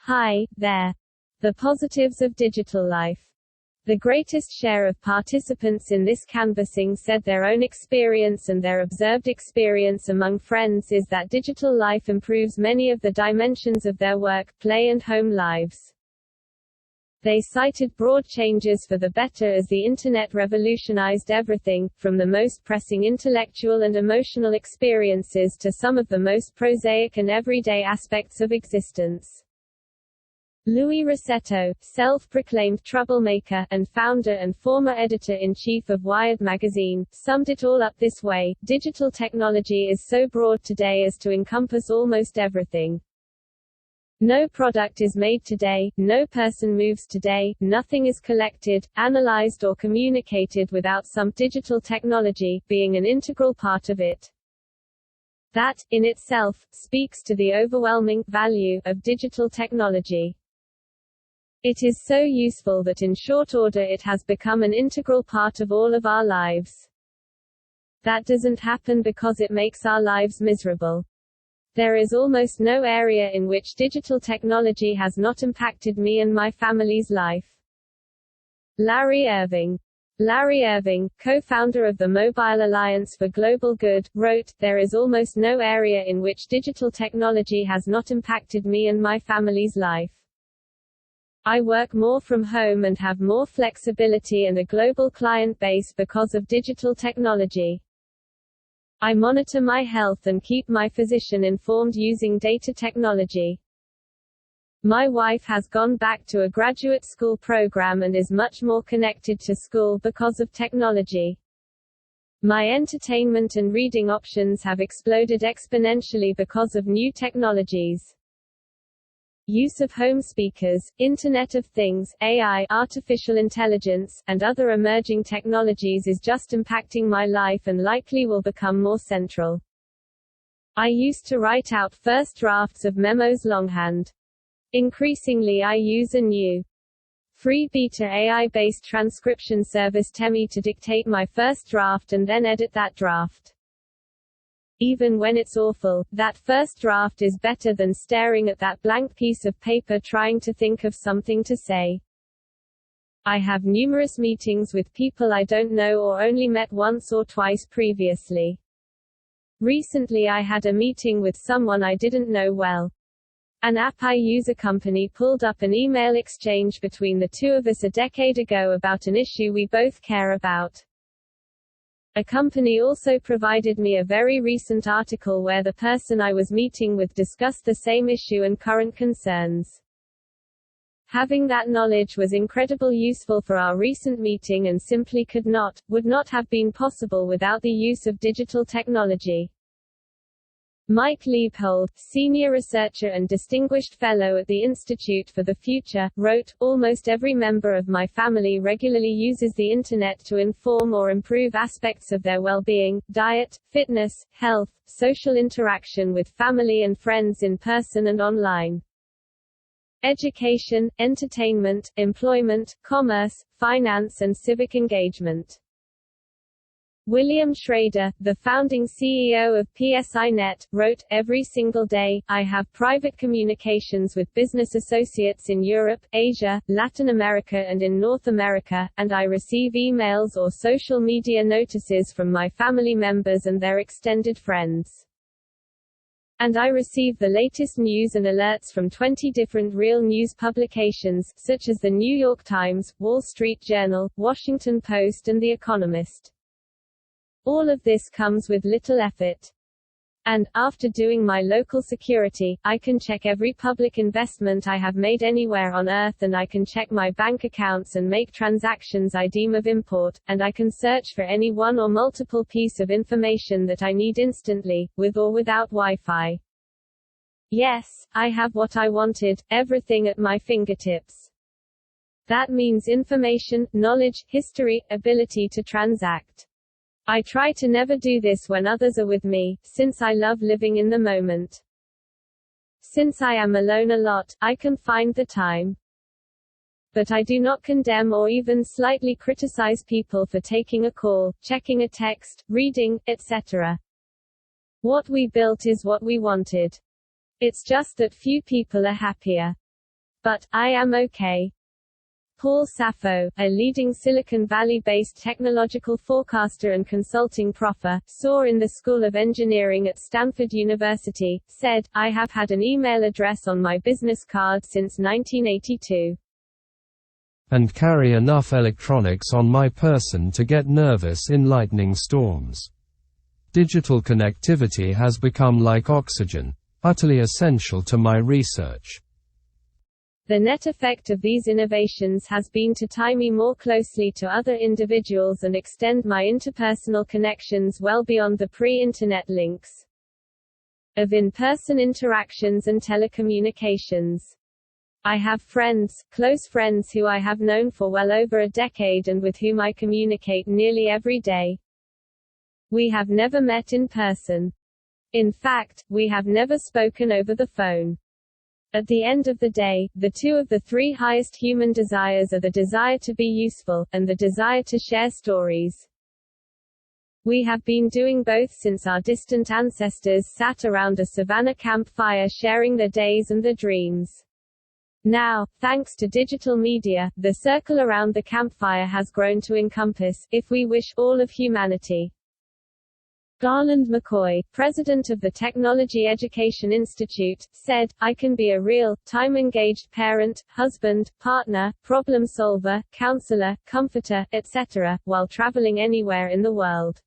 Hi, there. The positives of digital life. The greatest share of participants in this canvassing said their own experience and their observed experience among friends is that digital life improves many of the dimensions of their work, play and home lives. They cited broad changes for the better as the Internet revolutionized everything, from the most pressing intellectual and emotional experiences to some of the most prosaic and everyday aspects of existence. Louis Rossetto, self-proclaimed troublemaker, and founder and former editor-in-chief of Wired magazine, summed it all up this way: digital technology is so broad today as to encompass almost everything. No product is made today, no person moves today, nothing is collected, analyzed or communicated without some digital technology being an integral part of it. That, in itself, speaks to the overwhelming value of digital technology. It is so useful that in short order it has become an integral part of all of our lives. That doesn't happen because it makes our lives miserable. There is almost no area in which digital technology has not impacted me and my family's life. Larry Irving. Larry Irving, co-founder of the Mobile Alliance for Global Good, wrote, "There is almost no area in which digital technology has not impacted me and my family's life. I work more from home and have more flexibility and a global client base because of digital technology. I monitor my health and keep my physician informed using data technology. My wife has gone back to a graduate school program and is much more connected to school because of technology. My entertainment and reading options have exploded exponentially because of new technologies. Use of home speakers, Internet of Things, AI, artificial intelligence, and other emerging technologies is just impacting my life and likely will become more central. I used to write out first drafts of memos longhand. Increasingly I use a new free beta AI-based transcription service Temi to dictate my first draft and then edit that draft. Even when it's awful, that first draft is better than staring at that blank piece of paper trying to think of something to say. I have numerous meetings with people I don't know or only met once or twice previously. Recently I had a meeting with someone I didn't know well. An app I use a company pulled up an email exchange between the two of us a decade ago about an issue we both care about. A company also provided me a very recent article where the person I was meeting with discussed the same issue and current concerns. Having that knowledge was incredibly useful for our recent meeting and simply would not have been possible without the use of digital technology. Mike Liebhold, senior researcher and distinguished fellow at the Institute for the Future, wrote, "Almost every member of my family regularly uses the Internet to inform or improve aspects of their well-being, diet, fitness, health, social interaction with family and friends in person and online. Education, entertainment, employment, commerce, finance and civic engagement." William Schrader, the founding CEO of PSINet, wrote, "Every single day, I have private communications with business associates in Europe, Asia, Latin America and in North America, and I receive emails or social media notices from my family members and their extended friends. And I receive the latest news and alerts from 20 different real news publications, such as the New York Times, Wall Street Journal, Washington Post and The Economist. All of this comes with little effort. And, after doing my local security, I can check every public investment I have made anywhere on Earth and I can check my bank accounts and make transactions I deem of import, and I can search for any one or multiple piece of information that I need instantly, with or without Wi-Fi. Yes, I have what I wanted, everything at my fingertips. That means information, knowledge, history, ability to transact. I try to never do this when others are with me, since I love living in the moment. Since I am alone a lot, I can find the time. But I do not condemn or even slightly criticize people for taking a call, checking a text, reading, etc. What we built is what we wanted. It's just that few people are happier. But I am okay. Paul Sappho, a leading Silicon Valley-based technological forecaster and consulting professor in the School of Engineering at Stanford University, said, "I have had an email address on my business card since 1982. And carry enough electronics on my person to get nervous in lightning storms. Digital connectivity has become like oxygen, utterly essential to my research." The net effect of these innovations has been to tie me more closely to other individuals and extend my interpersonal connections well beyond the pre-internet links of in-person interactions and telecommunications. I have friends, close friends who I have known for well over a decade and with whom I communicate nearly every day. We have never met in person. In fact, we have never spoken over the phone. At the end of the day, the two of the three highest human desires are the desire to be useful, and the desire to share stories. We have been doing both since our distant ancestors sat around a savanna campfire sharing their days and their dreams. Now, thanks to digital media, the circle around the campfire has grown to encompass, if we wish, all of humanity. Garland McCoy, president of the Technology Education Institute, said, "I can be a real, time-engaged parent, husband, partner, problem solver, counselor, comforter, etc., while traveling anywhere in the world.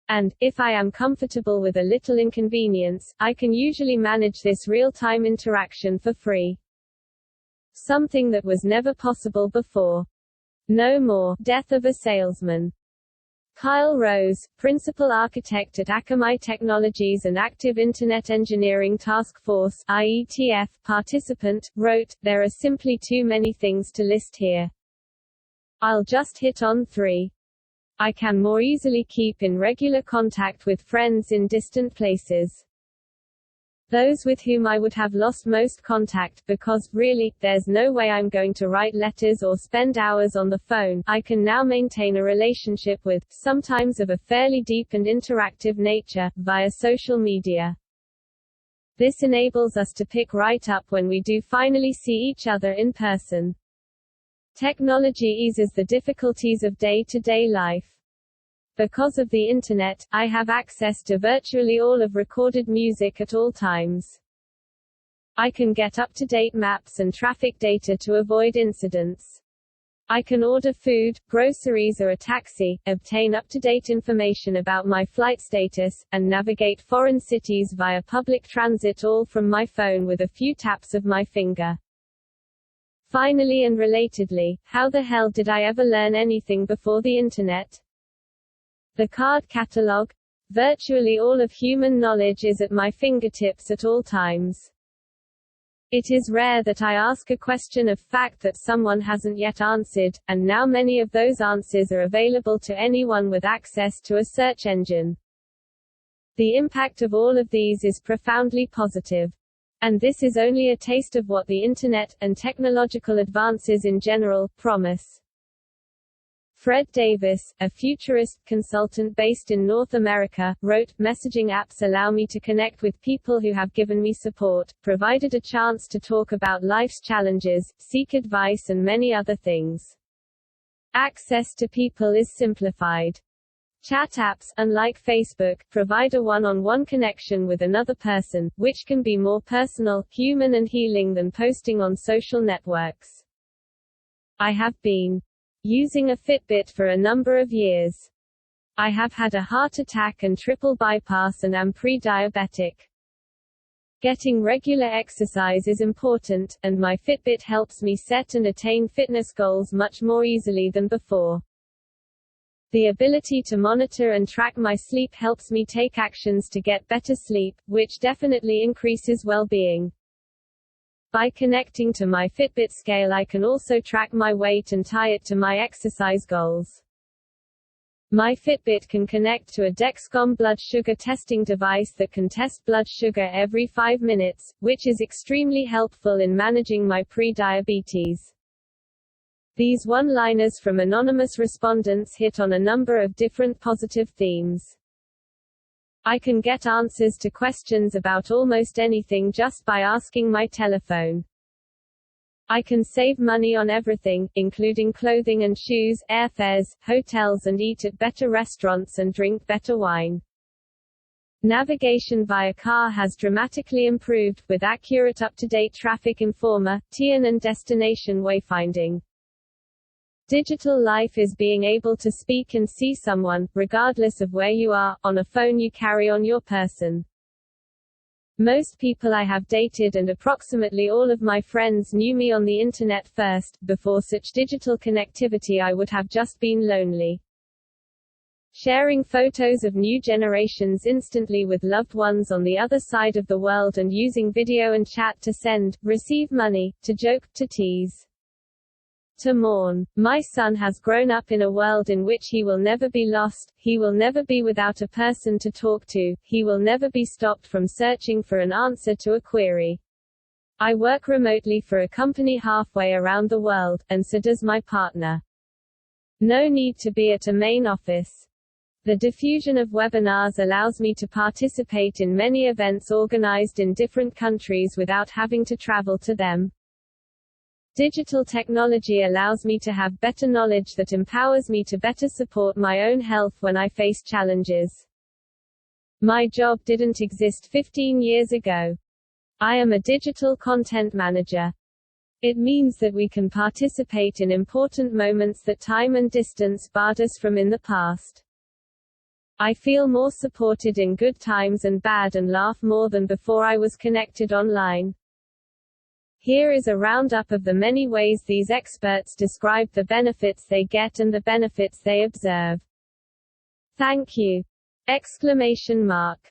And, if I am comfortable with a little inconvenience, I can usually manage this real-time interaction for free. Something that was never possible before. No more, death of a salesman." Kyle Rose, principal architect at Akamai Technologies and active Internet Engineering Task Force (IETF) participant, wrote, "There are simply too many things to list here. I'll just hit on 3. I can more easily keep in regular contact with friends in distant places. Those with whom I would have lost most contact, because, really, there's no way I'm going to write letters or spend hours on the phone, I can now maintain a relationship with, sometimes of a fairly deep and interactive nature, via social media. This enables us to pick right up when we do finally see each other in person. Technology eases the difficulties of day-to-day life. Because of the Internet, I have access to virtually all of recorded music at all times. I can get up-to-date maps and traffic data to avoid incidents. I can order food, groceries or a taxi, obtain up-to-date information about my flight status, and navigate foreign cities via public transit all from my phone with a few taps of my finger. Finally and relatedly, how the hell did I ever learn anything before the Internet? The card catalog. Virtually all of human knowledge is at my fingertips at all times. It is rare that I ask a question of fact that someone hasn't yet answered, and now many of those answers are available to anyone with access to a search engine. The impact of all of these is profoundly positive. And this is only a taste of what the Internet, and technological advances in general, promise. Fred Davis, a futurist consultant based in North America, wrote, "Messaging apps allow me to connect with people who have given me support, provided a chance to talk about life's challenges, seek advice and many other things. Access to people is simplified. Chat apps, unlike Facebook, provide a one-on-one connection with another person, which can be more personal, human and healing than posting on social networks. I have been using a Fitbit for a number of years. I have had a heart attack and triple bypass and am pre-diabetic. Getting regular exercise is important, and my Fitbit helps me set and attain fitness goals much more easily than before. The ability to monitor and track my sleep helps me take actions to get better sleep, which definitely increases well-being. By connecting to my Fitbit scale I can also track my weight and tie it to my exercise goals. My Fitbit can connect to a Dexcom blood sugar testing device that can test blood sugar every 5 minutes, which is extremely helpful in managing my pre-diabetes." These one-liners from anonymous respondents hit on a number of different positive themes. I can get answers to questions about almost anything just by asking my telephone. I can save money on everything, including clothing and shoes, airfares, hotels, and eat at better restaurants and drink better wine. Navigation via car has dramatically improved, with accurate up-to-date traffic informer, TN and destination wayfinding. Digital life is being able to speak and see someone, regardless of where you are, on a phone you carry on your person. Most people I have dated and approximately all of my friends knew me on the internet first. Before such digital connectivity, I would have just been lonely. Sharing photos of new generations instantly with loved ones on the other side of the world and using video and chat to send, receive money, to joke, to tease, to mourn. My son has grown up in a world in which he will never be lost, he will never be without a person to talk to, he will never be stopped from searching for an answer to a query. I work remotely for a company halfway around the world, and so does my partner. No need to be at a main office. The diffusion of webinars allows me to participate in many events organized in different countries without having to travel to them. Digital technology allows me to have better knowledge that empowers me to better support my own health when I face challenges. My job didn't exist 15 years ago. I am a digital content manager. It means that we can participate in important moments that time and distance barred us from in the past. I feel more supported in good times and bad and laugh more than before I was connected online. Here is a roundup of the many ways these experts describe the benefits they get and the benefits they observe. Thank you! Exclamation mark.